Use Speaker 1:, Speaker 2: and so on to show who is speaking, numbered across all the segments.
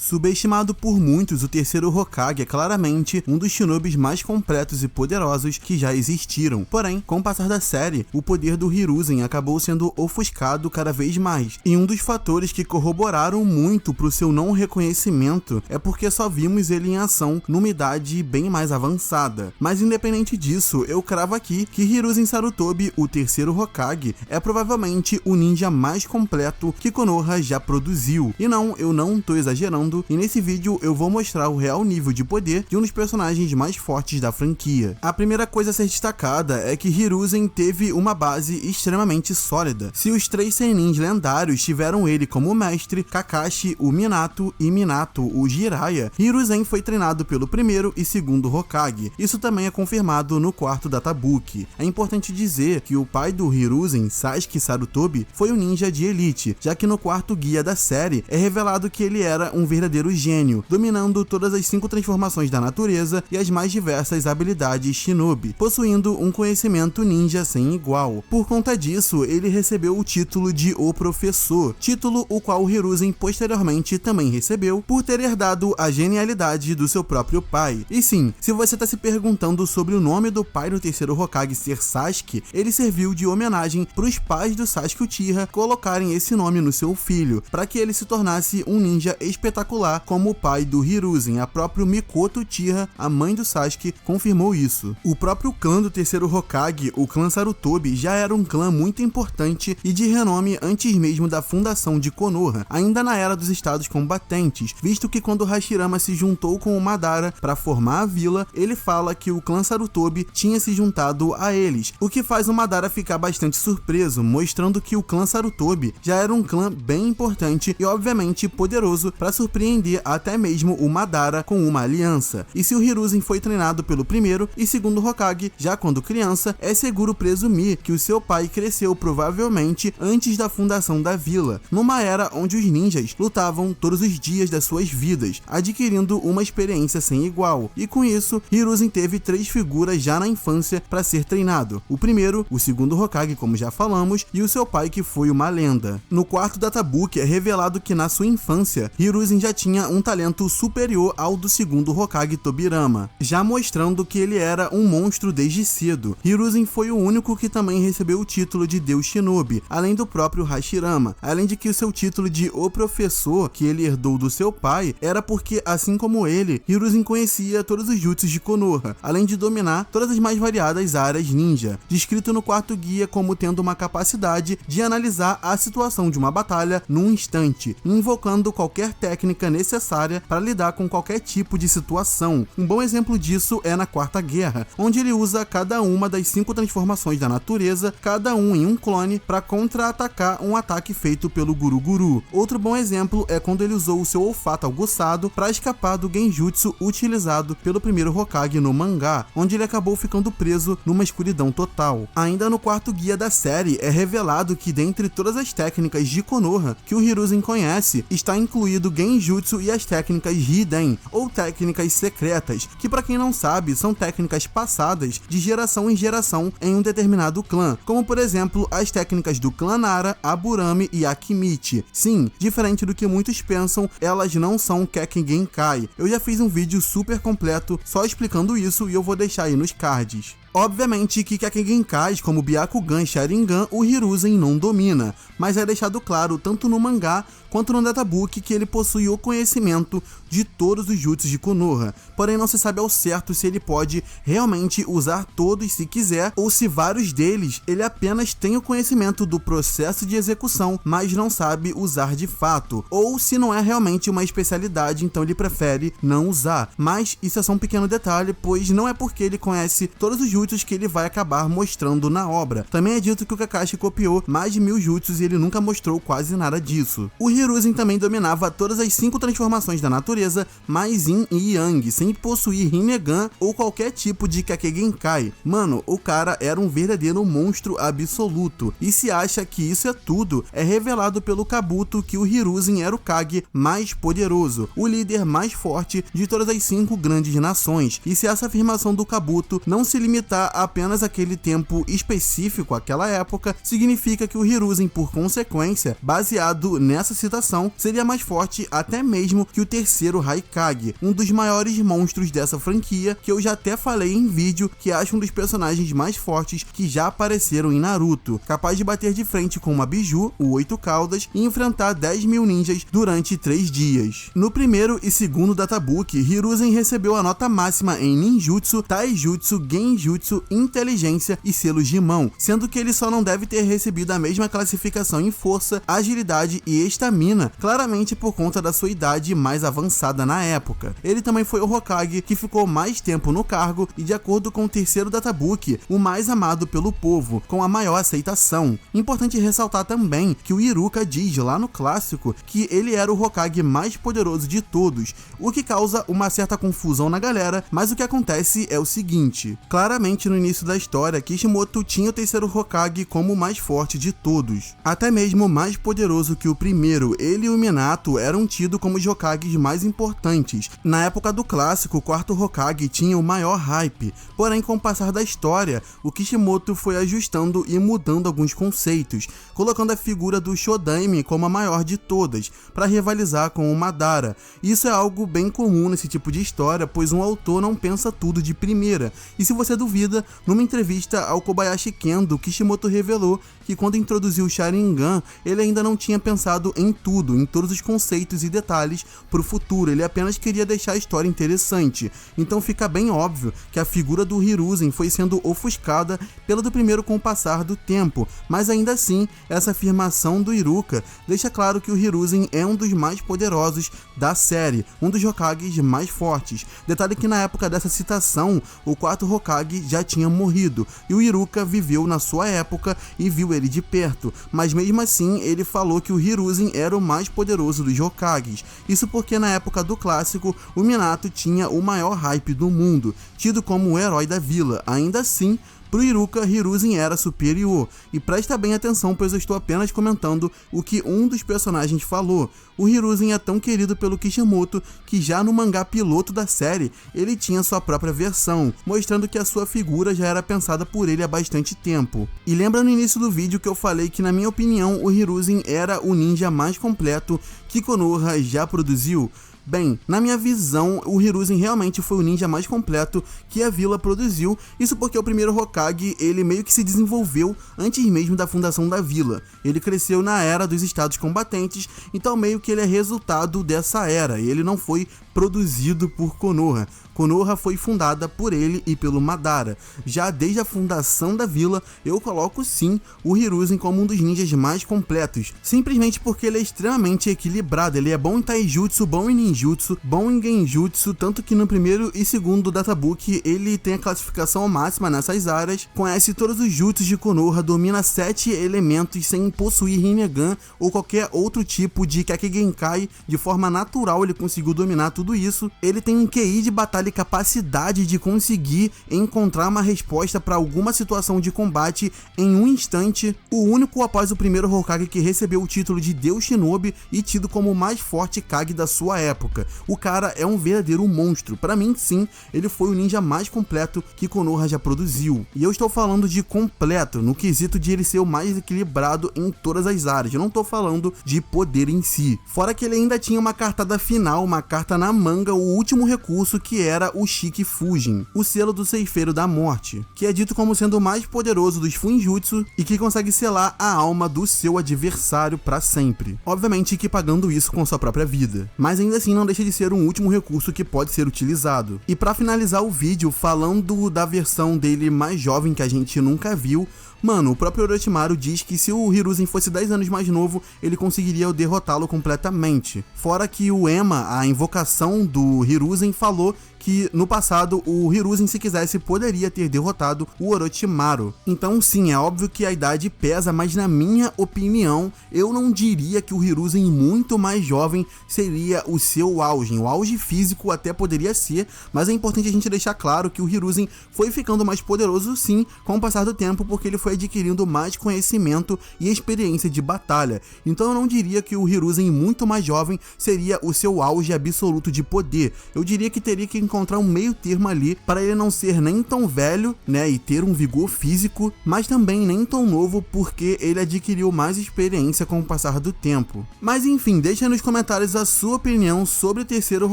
Speaker 1: Subestimado por muitos, o terceiro Hokage é claramente um dos shinobis mais completos e poderosos que já existiram. Porém, com o passar da série, o poder do Hiruzen acabou sendo ofuscado cada vez mais. E um dos fatores que corroboraram muito para o seu não reconhecimento é porque só vimos ele em ação numa idade bem mais avançada. Mas independente disso, eu cravo aqui que Hiruzen Sarutobi, o terceiro Hokage, é provavelmente o ninja mais completo que Konoha já produziu. E não, eu não tô exagerando, e nesse vídeo eu vou mostrar o real nível de poder de um dos personagens mais fortes da franquia. A primeira coisa a ser destacada é que Hiruzen teve uma base extremamente sólida. Se os 3 Senins lendários tiveram ele como mestre, Kakashi, o Minato e Minato, o Jiraiya, Hiruzen foi treinado pelo primeiro e segundo Hokage. Isso também é confirmado no quarto Databook. É importante dizer que o pai do Hiruzen, Sasuke Sarutobi, foi um ninja de elite, já que no quarto guia da série é revelado que ele era um verdadeiro gênio, dominando todas as 5 transformações da natureza e as mais diversas habilidades shinobi, possuindo um conhecimento ninja sem igual. Por conta disso, ele recebeu o título de O Professor, título o qual Hiruzen posteriormente também recebeu por ter herdado a genialidade do seu próprio pai. E sim, se você está se perguntando sobre o nome do pai do terceiro Hokage ser Sasuke, ele serviu de homenagem para os pais do Sasuke Uchiha colocarem esse nome no seu filho, para que ele se tornasse um ninja espetacular como o pai do Hiruzen. A própria Mikoto Uchiha, a mãe do Sasuke, confirmou isso. O próprio clã do terceiro Hokage, o clã Sarutobi, já era um clã muito importante e de renome antes mesmo da fundação de Konoha, ainda na era dos estados combatentes, visto que quando Hashirama se juntou com o Madara para formar a vila, ele fala que o clã Sarutobi tinha se juntado a eles, o que faz o Madara ficar bastante surpreso, mostrando que o clã Sarutobi já era um clã bem importante e obviamente poderoso para surpreender até mesmo o Madara com uma aliança. E se o Hiruzen foi treinado pelo primeiro e segundo Hokage já quando criança, é seguro presumir que o seu pai cresceu provavelmente antes da fundação da vila, numa era onde os ninjas lutavam todos os dias das suas vidas, adquirindo uma experiência sem igual. E com isso, Hiruzen teve 3 figuras já na infância para ser treinado: o primeiro, o segundo Hokage, como já falamos, e o seu pai, que foi uma lenda. No quarto Databook é revelado que na sua infância, Hiruzen já tinha um talento superior ao do segundo Hokage Tobirama, já mostrando que ele era um monstro desde cedo. Hiruzen foi o único que também recebeu o título de Deus Shinobi, além do próprio Hashirama, além de que o seu título de O Professor, que ele herdou do seu pai, era porque, assim como ele, Hiruzen conhecia todos os jutsus de Konoha, além de dominar todas as mais variadas áreas ninja, descrito no quarto guia como tendo uma capacidade de analisar a situação de uma batalha num instante, invocando qualquer técnica necessária para lidar com qualquer tipo de situação. Um bom exemplo disso é na Quarta Guerra, onde ele usa cada uma das 5 transformações da natureza, cada um em um clone, para contra-atacar um ataque feito pelo Guru Guru. Outro bom exemplo é quando ele usou o seu olfato aguçado para escapar do genjutsu utilizado pelo primeiro Hokage no mangá, onde ele acabou ficando preso numa escuridão total. Ainda no quarto guia da série é revelado que dentre todas as técnicas de Konoha que o Hiruzen conhece, está incluído genjutsu e as técnicas Hiden, ou técnicas secretas, que para quem não sabe, são técnicas passadas de geração em geração em um determinado clã, como por exemplo as técnicas do clã Nara, Aburame e Akimichi. Sim, diferente do que muitos pensam, elas não são Kekken Genkai. Eu já fiz um vídeo super completo só explicando isso e eu vou deixar aí nos cards. Obviamente que Kekken Genkais como Byakugan e Sharingan o Hiruzen não domina, mas é deixado claro tanto no mangá quanto no Databook que ele possui o conhecimento de todos os jutsus de Konoha, porém não se sabe ao certo se ele pode realmente usar todos se quiser, ou se vários deles ele apenas tem o conhecimento do processo de execução, mas não sabe usar de fato, ou se não é realmente uma especialidade, então ele prefere não usar. Mas isso é só um pequeno detalhe, pois não é porque ele conhece todos os jutsus que ele vai acabar mostrando na obra. Também é dito que o Kakashi copiou mais de 1000 jutsus e ele nunca mostrou quase nada disso. O Hiruzen também dominava todas as 5 transformações da natureza, mais Yin e Yang, sem possuir Rinnegan ou qualquer tipo de Kekken Genkai. Mano, o cara era um verdadeiro monstro absoluto. E se acha que isso é tudo, é revelado pelo Kabuto que o Hiruzen era o Kage mais poderoso, o líder mais forte de todas as 5 grandes nações. E se essa afirmação do Kabuto não se limitar a apenas aquele tempo específico, aquela época, significa que o Hiruzen, por consequência, baseado nessa situação, citação, seria mais forte até mesmo que o terceiro Raikage, um dos maiores monstros dessa franquia, que eu já até falei em vídeo que acho um dos personagens mais fortes que já apareceram em Naruto, capaz de bater de frente com uma Biju, o 8 Caudas, e enfrentar 10.000 ninjas durante 3 dias. No primeiro e segundo Databook, Hiruzen recebeu a nota máxima em Ninjutsu, Taijutsu, Genjutsu, Inteligência e selos de mão, sendo que ele só não deve ter recebido a mesma classificação em força, agilidade e estamina, claramente por conta da sua idade mais avançada na época. Ele também foi o Hokage que ficou mais tempo no cargo e, de acordo com o terceiro Databook, o mais amado pelo povo, com a maior aceitação. Importante ressaltar também que o Iruka diz lá no clássico que ele era o Hokage mais poderoso de todos, o que causa uma certa confusão na galera, mas o que acontece é o seguinte: claramente no início da história, Kishimoto tinha o terceiro Hokage como o mais forte de todos, até mesmo mais poderoso que o primeiro. Ele e o Minato eram tidos como os Hokages mais importantes. Na época do clássico, o quarto Hokage tinha o maior hype, porém com o passar da história, o Kishimoto foi ajustando e mudando alguns conceitos, colocando a figura do Shodaime como a maior de todas, para rivalizar com o Madara. Isso é algo bem comum nesse tipo de história, pois um autor não pensa tudo de primeira. E se você duvida, numa entrevista ao Kobayashi Kendo, Kishimoto revelou que quando introduziu o Sharingan, ele ainda não tinha pensado em tudo, em todos os conceitos e detalhes para o futuro, ele apenas queria deixar a história interessante. Então fica bem óbvio que a figura do Hiruzen foi sendo ofuscada pela do primeiro com o passar do tempo, mas ainda assim, essa afirmação do Iruka deixa claro que o Hiruzen é um dos mais poderosos da série, um dos Hokages mais fortes. Detalhe que na época dessa citação, o quarto Hokage já tinha morrido, e o Iruka viveu na sua época e viu ele de perto, mas mesmo assim ele falou que o Hiruzen era o mais poderoso dos Hokages. Isso porque na época do clássico, o Minato tinha o maior hype do mundo, tido como o herói da vila. Ainda assim, pro Iruka, Hiruzen era superior. E presta bem atenção, pois eu estou apenas comentando o que um dos personagens falou. O Hiruzen é tão querido pelo Kishimoto que já no mangá piloto da série, ele tinha sua própria versão, mostrando que a sua figura já era pensada por ele há bastante tempo. E lembra no início do vídeo que eu falei que, na minha opinião, o Hiruzen era o ninja mais completo que Konoha já produziu? Bem, na minha visão, o Hiruzen realmente foi o ninja mais completo que a vila produziu, isso porque o primeiro Hokage, ele meio que se desenvolveu antes mesmo da fundação da vila. Ele cresceu na era dos estados combatentes, então meio que ele é resultado dessa era, e ele não foi produzido por Konoha. Konoha foi fundada por ele e pelo Madara. Já desde a fundação da vila, eu coloco sim o Hiruzen como um dos ninjas mais completos, simplesmente porque ele é extremamente equilibrado. Ele é bom em Taijutsu, bom em Ninjutsu, bom em Genjutsu, tanto que no primeiro e segundo Databook ele tem a classificação máxima nessas áreas, conhece todos os jutsus de Konoha, domina 7 elementos sem possuir Rinnegan ou qualquer outro tipo de Kekkei, de forma natural ele conseguiu dominar tudo isso. Ele tem um QI de batalha e capacidade de conseguir encontrar uma resposta para alguma situação de combate em um instante. O único após o primeiro Hokage que recebeu o título de Deus Shinobi e tido como o mais forte Kage da sua época. O cara é um verdadeiro monstro. Para mim, sim, ele foi o ninja mais completo que Konoha já produziu. E eu estou falando de completo, no quesito de ele ser o mais equilibrado em todas as áreas. Eu não estou falando de poder em si. Fora que ele ainda tinha uma cartada final, uma carta na manga, o último recurso, que era o Shiki Fujin, o selo do Ceifeiro da Morte, que é dito como sendo o mais poderoso dos Fuinjutsu e que consegue selar a alma do seu adversário para sempre. Obviamente que pagando isso com sua própria vida, mas ainda assim não deixa de ser um último recurso que pode ser utilizado. E para finalizar o vídeo, falando da versão dele mais jovem que a gente nunca viu, mano, o próprio Orochimaru diz que se o Hiruzen fosse 10 anos mais novo, ele conseguiria derrotá-lo completamente. Fora que o Ema, a invocação do Hiruzen, falou que no passado o Hiruzen, se quisesse, poderia ter derrotado o Orochimaru. Então sim, é óbvio que a idade pesa, mas na minha opinião, eu não diria que o Hiruzen muito mais jovem seria o seu auge. O auge físico até poderia ser, mas é importante a gente deixar claro que o Hiruzen foi ficando mais poderoso sim com o passar do tempo, porque ele foi adquirindo mais conhecimento e experiência de batalha. Então eu não diria que o Hiruzen muito mais jovem seria o seu auge absoluto de poder. Eu diria que teria que encontrar um meio termo ali para ele não ser nem tão velho, né, e ter um vigor físico, mas também nem tão novo porque ele adquiriu mais experiência com o passar do tempo. Mas enfim, deixa nos comentários a sua opinião sobre o terceiro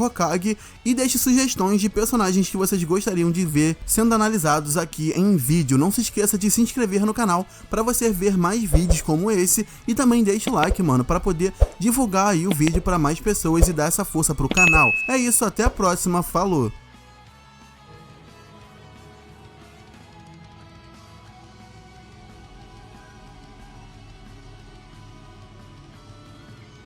Speaker 1: Hokage e deixe sugestões de personagens que vocês gostariam de ver sendo analisados aqui em vídeo. Não se esqueça de se inscrever no canal para você ver mais vídeos como esse e também deixe o like, mano, para poder divulgar aí o vídeo para mais pessoas e dar essa força pro canal. É isso, até a próxima, falou!